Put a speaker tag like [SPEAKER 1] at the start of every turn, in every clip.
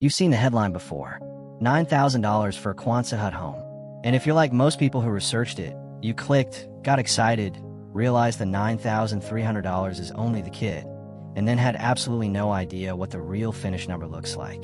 [SPEAKER 1] You've seen the headline before, $9,000 for a Quonset hut home. And if you're like most people who researched it, you clicked, got excited, realized the $9,300 is only the kit, and then had absolutely no idea what the real finished number looks like.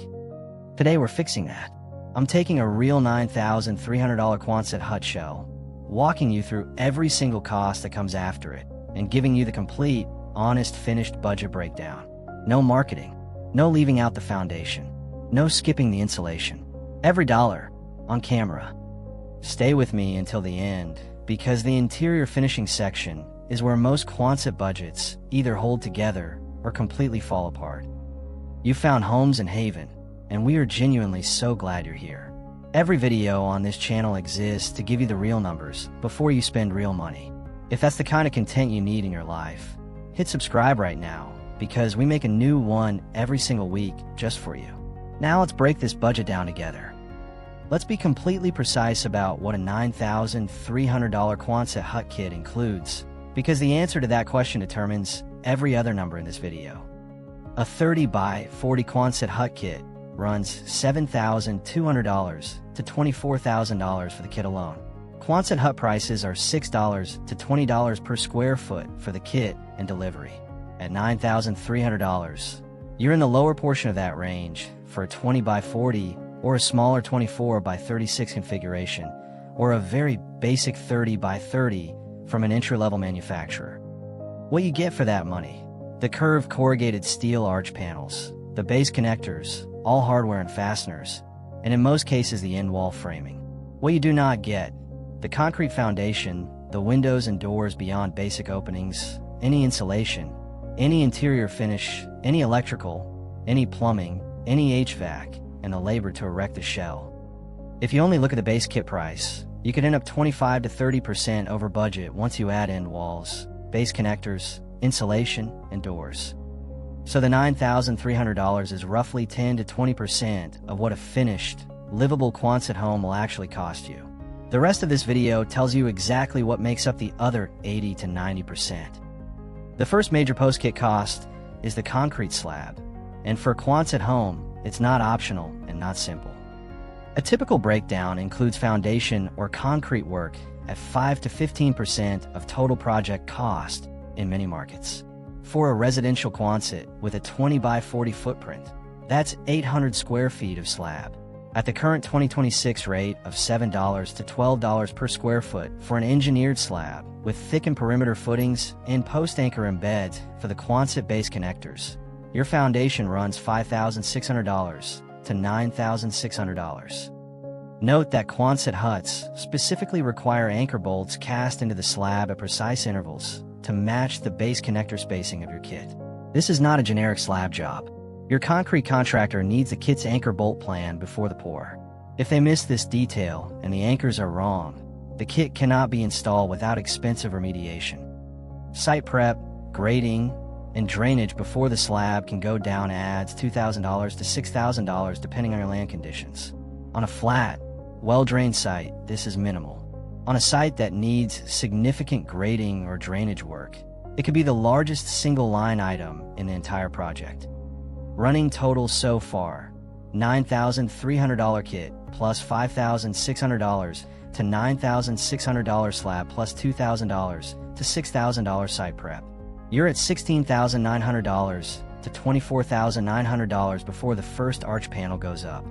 [SPEAKER 1] Today we're fixing that. I'm taking a real $9,300 Quonset hut shell, walking you through every single cost that comes after it, and giving you the complete, honest, finished budget breakdown. No marketing, no leaving out the foundation, no skipping the insulation. Every dollar, on camera. Stay with me until the end, because the interior finishing section is where most Quonset budgets either hold together or completely fall apart. You found homes in Haven, and we are genuinely so glad you're here. Every video on this channel exists to give you the real numbers before you spend real money. If that's the kind of content you need in your life, hit subscribe right now, because we make a new one every single week just for you. Now let's break this budget down together. Let's be completely precise about what a $9,300 Quonset hut kit includes, because the answer to that question determines every other number in this video. A 30 by 40 Quonset hut kit runs $7,200 to $24,000 for the kit alone. Quonset hut prices are $6 to $20 per square foot for the kit and delivery. At $9,300, you're in the lower portion of that range for a 20 by 40 or a smaller 24 by 36 configuration, or a very basic 30 by 30 from an entry-level manufacturer. What you get for that money: the curved corrugated steel arch panels, the base connectors, all hardware and fasteners, and in most cases the end wall framing. What you do not get: the concrete foundation, the windows and doors beyond basic openings, any insulation, any interior finish, any electrical, any plumbing, any HVAC, and the labor to erect the shell. If you only look at the base kit price, you could end up 25 to 30% over budget once you add end walls, base connectors, insulation, and doors. So the $9,300 is roughly 10 to 20% of what a finished, livable Quonset home will actually cost you. The rest of this video tells you exactly what makes up the other 80 to 90%. The first major post-kit cost is the concrete slab, and for a Quonset home, it's not optional and not simple. A typical breakdown includes foundation or concrete work at 5 to 15% of total project cost in many markets. For a residential Quonset with a 20 by 40 footprint, that's 800 square feet of slab. At the current 2026 rate of $7 to $12 per square foot for an engineered slab with thickened perimeter footings and post-anchor embeds for the Quonset base connectors, your foundation runs $5,600 to $9,600. Note that Quonset huts specifically require anchor bolts cast into the slab at precise intervals to match the base connector spacing of your kit. This is not a generic slab job. Your concrete contractor needs the kit's anchor bolt plan before the pour. If they miss this detail and the anchors are wrong, the kit cannot be installed without expensive remediation. Site prep, grading, and drainage before the slab can go down adds $2,000 to $6,000 depending on your land conditions. On a flat, well-drained site, this is minimal. On a site that needs significant grading or drainage work, it could be the largest single line item in the entire project. Running total so far: $9,300 kit plus $5,600 to $9,600 slab plus $2,000 to $6,000 site prep. You're at $16,900 to $24,900 before the first arch panel goes up.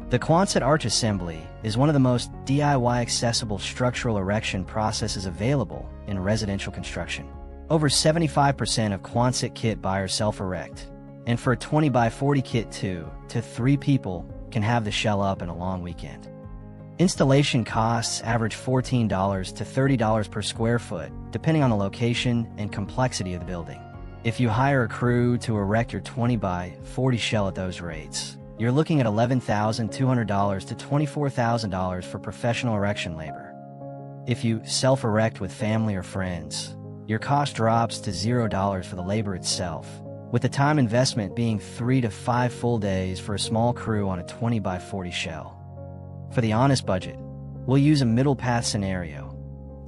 [SPEAKER 1] The Quonset arch assembly is one of the most DIY accessible structural erection processes available in residential construction. Over 75% of Quonset kit buyers self-erect, and for a 20 by 40 kit 2 to 3 people can have the shell up in a long weekend. Installation costs average $14 to $30 per square foot, depending on the location and complexity of the building. If you hire a crew to erect your 20 by 40 shell at those rates, you're looking at $11,200 to $24,000 for professional erection labor. If you self-erect with family or friends, your cost drops to $0 for the labor itself, with the time investment being 3 to 5 full days for a small crew on a 20 by 40 shell. For the honest budget, we'll use a middle path scenario.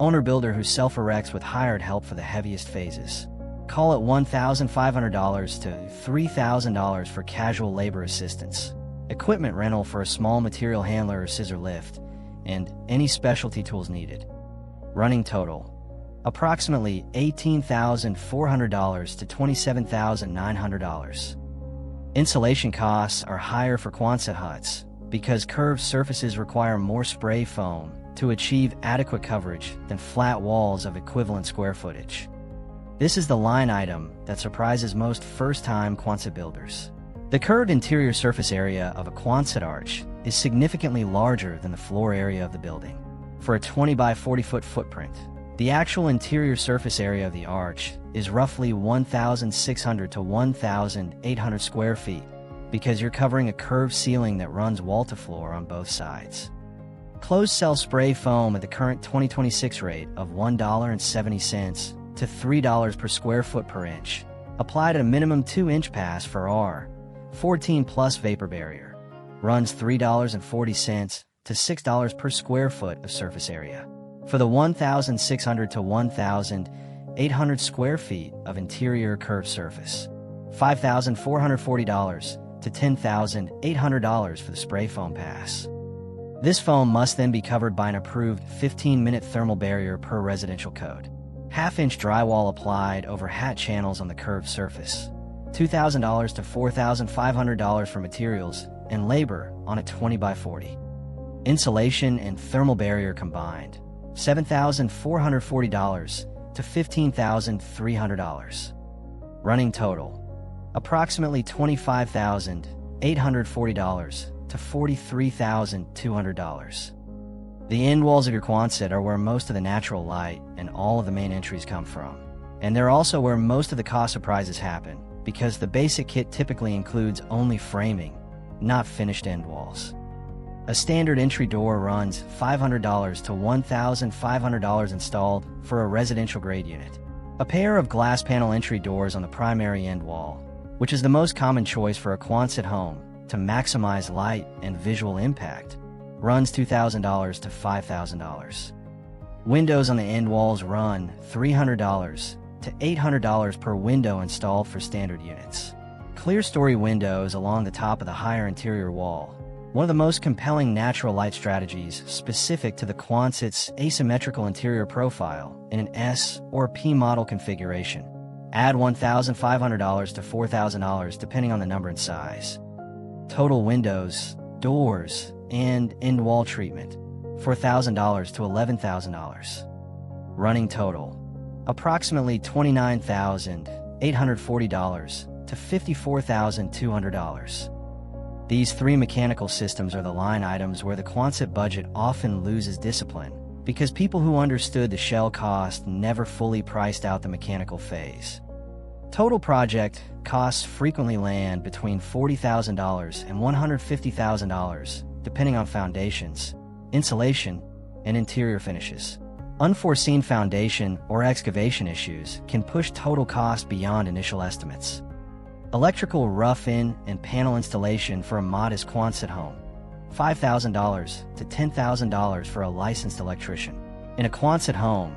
[SPEAKER 1] Owner-builder who self-erects with hired help for the heaviest phases. Call it $1,500 to $3,000 for casual labor assistance. equipment rental for a small material handler or scissor lift, and any specialty tools needed. Running total: approximately $18,400 to $27,900. Insulation costs are higher for Quonset huts because curved surfaces require more spray foam to achieve adequate coverage than flat walls of equivalent square footage. This is the line item that surprises most first-time Quonset builders. The curved interior surface area of a Quonset arch is significantly larger than the floor area of the building. For a 20 by 40 foot footprint, the actual interior surface area of the arch is roughly 1,600 to 1,800 square feet because you're covering a curved ceiling that runs wall to floor on both sides. Closed-cell spray foam at the current 2026 rate of $1.70 to $3 per square foot per inch, applied at a minimum 2-inch pass for R 14 plus vapor barrier, runs $3.40 to $6 per square foot of surface area. For the 1,600 to 1,800 square feet of interior curved surface, $5,440 to $10,800 for the spray foam pass. This foam must then be covered by an approved 15-minute thermal barrier per residential code. Half-inch drywall applied over hat channels on the curved surface. $2,000 to $4,500 for materials and labor on a 20 by 40. Insulation and thermal barrier combined, $7,440 to $15,300. Running total: approximately $25,840 to $43,200. The end walls of your Quonset are where most of the natural light and all of the main entries come from. And they're also where most of the cost surprises happen, because the basic kit typically includes only framing, not finished end walls. A standard entry door runs $500 to $1,500 installed for a residential grade unit. A pair of glass panel entry doors on the primary end wall, which is the most common choice for a Quonset home to maximize light and visual impact, runs $2,000 to $5,000. Windows on the end walls run $300 to $800 per window installed for standard units. Clear story windows along the top of the higher interior wall, one of the most compelling natural light strategies specific to the Quonset's asymmetrical interior profile in an S or P model configuration. Add $1,500 to $4,000 depending on the number and size. Total windows, doors, and end wall treatment, $4,000 to $11,000. Running total: approximately $29,840 to $54,200. These three mechanical systems are the line items where the Quonset budget often loses discipline, because people who understood the shell cost never fully priced out the mechanical phase. Total project costs frequently land between $40,000 and $150,000, depending on foundations, insulation, and interior finishes. Unforeseen foundation or excavation issues can push total cost beyond initial estimates. Electrical rough-in and panel installation for a modest Quonset home, $5,000 to $10,000 for a licensed electrician. In a Quonset home,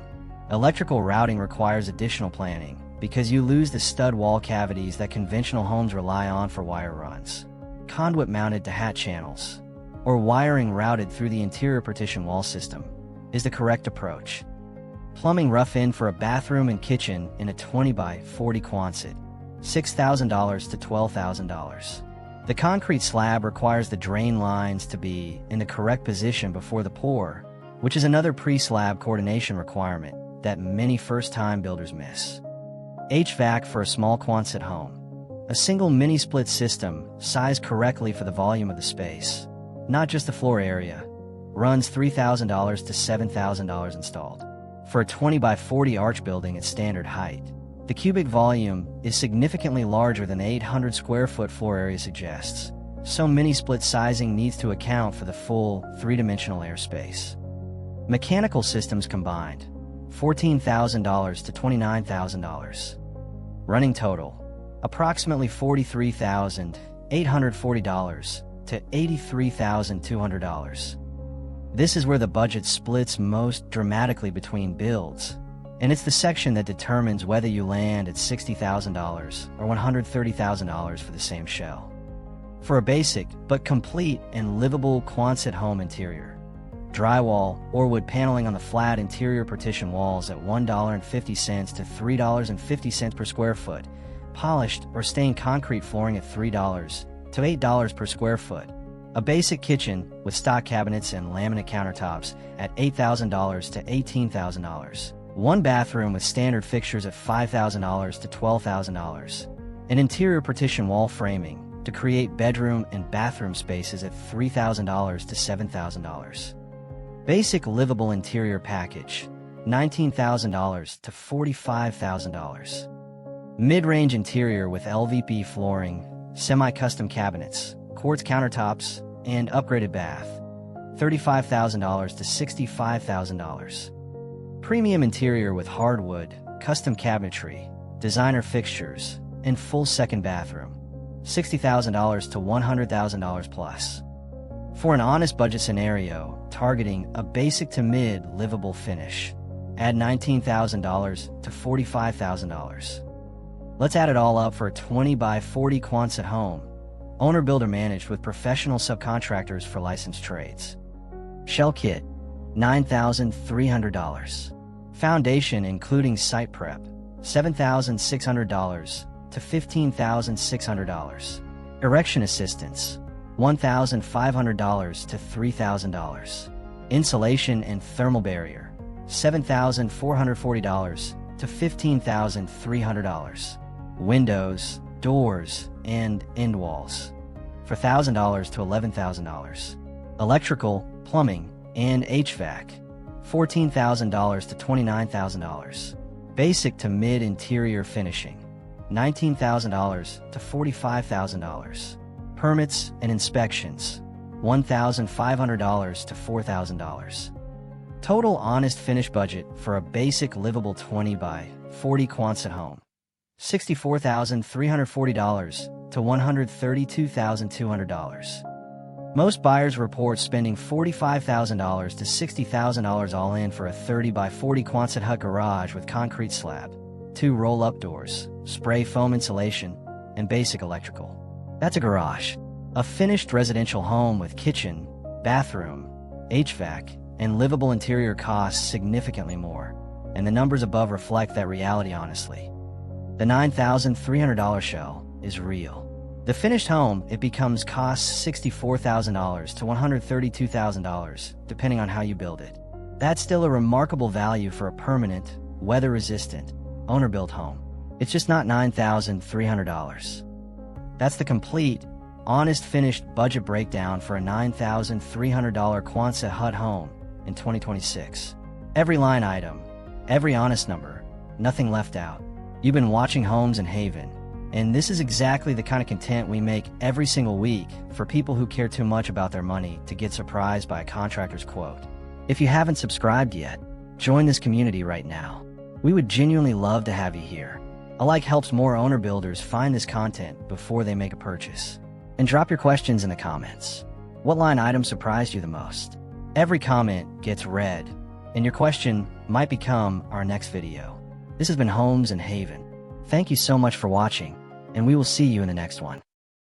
[SPEAKER 1] electrical routing requires additional planning because you lose the stud wall cavities that conventional homes rely on for wire runs. Conduit mounted to hat channels, or wiring routed through the interior partition wall system, is the correct approach. Plumbing rough-in for a bathroom and kitchen in a 20 by 40 Quonset, $6,000 to $12,000. The concrete slab requires the drain lines to be in the correct position before the pour, which is another pre-slab coordination requirement that many first-time builders miss. HVAC for a small Quonset home, a single mini-split system sized correctly for the volume of the space, not just the floor area, runs $3,000 to $7,000 installed. For a 20 by 40 arch building at standard height, the cubic volume is significantly larger than the 800 square foot floor area suggests, so mini-split sizing needs to account for the full three-dimensional airspace. Mechanical systems combined, $14,000 to $29,000. Running total, approximately $43,840 to $83,200. This is where the budget splits most dramatically between builds, and it's the section that determines whether you land at $60,000 or $130,000 for the same shell. For a basic but complete and livable Quonset home interior, drywall or wood paneling on the flat interior partition walls at $1.50 to $3.50 per square foot, polished or stained concrete flooring at $3 to $8 per square foot, a basic kitchen with stock cabinets and laminate countertops at $8,000 to $18,000, one bathroom with standard fixtures at $5,000 to $12,000, an interior partition wall framing to create bedroom and bathroom spaces at $3,000 to $7,000. Basic livable interior package, $19,000 to $45,000. Mid-range interior with LVP flooring, semi-custom cabinets, quartz countertops, and upgraded bath, $35,000 to $65,000. Premium interior with hardwood, custom cabinetry, designer fixtures, and full second bathroom, $60,000 to $100,000 plus. For an honest budget scenario, targeting a basic to mid livable finish, add $19,000 to $45,000. Let's add it all up for a 20 by 40 Quonset home, owner builder managed with professional subcontractors for licensed trades. Shell kit, $9,300. Foundation including site prep, $7,600 to $15,600. Erection assistance, $1,500 to $3,000. Insulation and thermal barrier, $7,440 to $15,300. Windows, doors, and end walls, for $1,000 to $11,000. Electrical, plumbing, and HVAC, $14,000 to $29,000. Basic to mid interior finishing, $19,000 to $45,000. Permits and inspections, $1,500 to $4,000. Total honest finish budget for a basic livable 20 by 40 Quonset home, $64,340 to $132,200. Most buyers report spending $45,000 to $60,000 all in for a 30 by 40 Quonset hut garage with concrete slab, 2 roll-up doors, spray foam insulation, and basic electrical. That's a garage. A finished residential home with kitchen, bathroom, HVAC, and livable interior costs significantly more, and the numbers above reflect that reality honestly. The $9,300 shell is real. The finished home, it becomes costs $64,000 to $132,000, depending on how you build it. That's still a remarkable value for a permanent, weather-resistant, owner-built home. It's just not $9,300. That's the complete, honest finished budget breakdown for a $9,300 Quonset hut home in 2026. Every line item, every honest number, nothing left out. You've been watching Homes in Haven, and this is exactly the kind of content we make every single week for people who care too much about their money to get surprised by a contractor's quote. If you haven't subscribed yet, join this community right now. We would genuinely love to have you here. A like helps more owner builders find this content before they make a purchase. And drop your questions in the comments. What line item surprised you the most? Every comment gets read, and your question might become our next video. This has been Homes in Haven. Thank you so much for watching, and we will see you in the next one.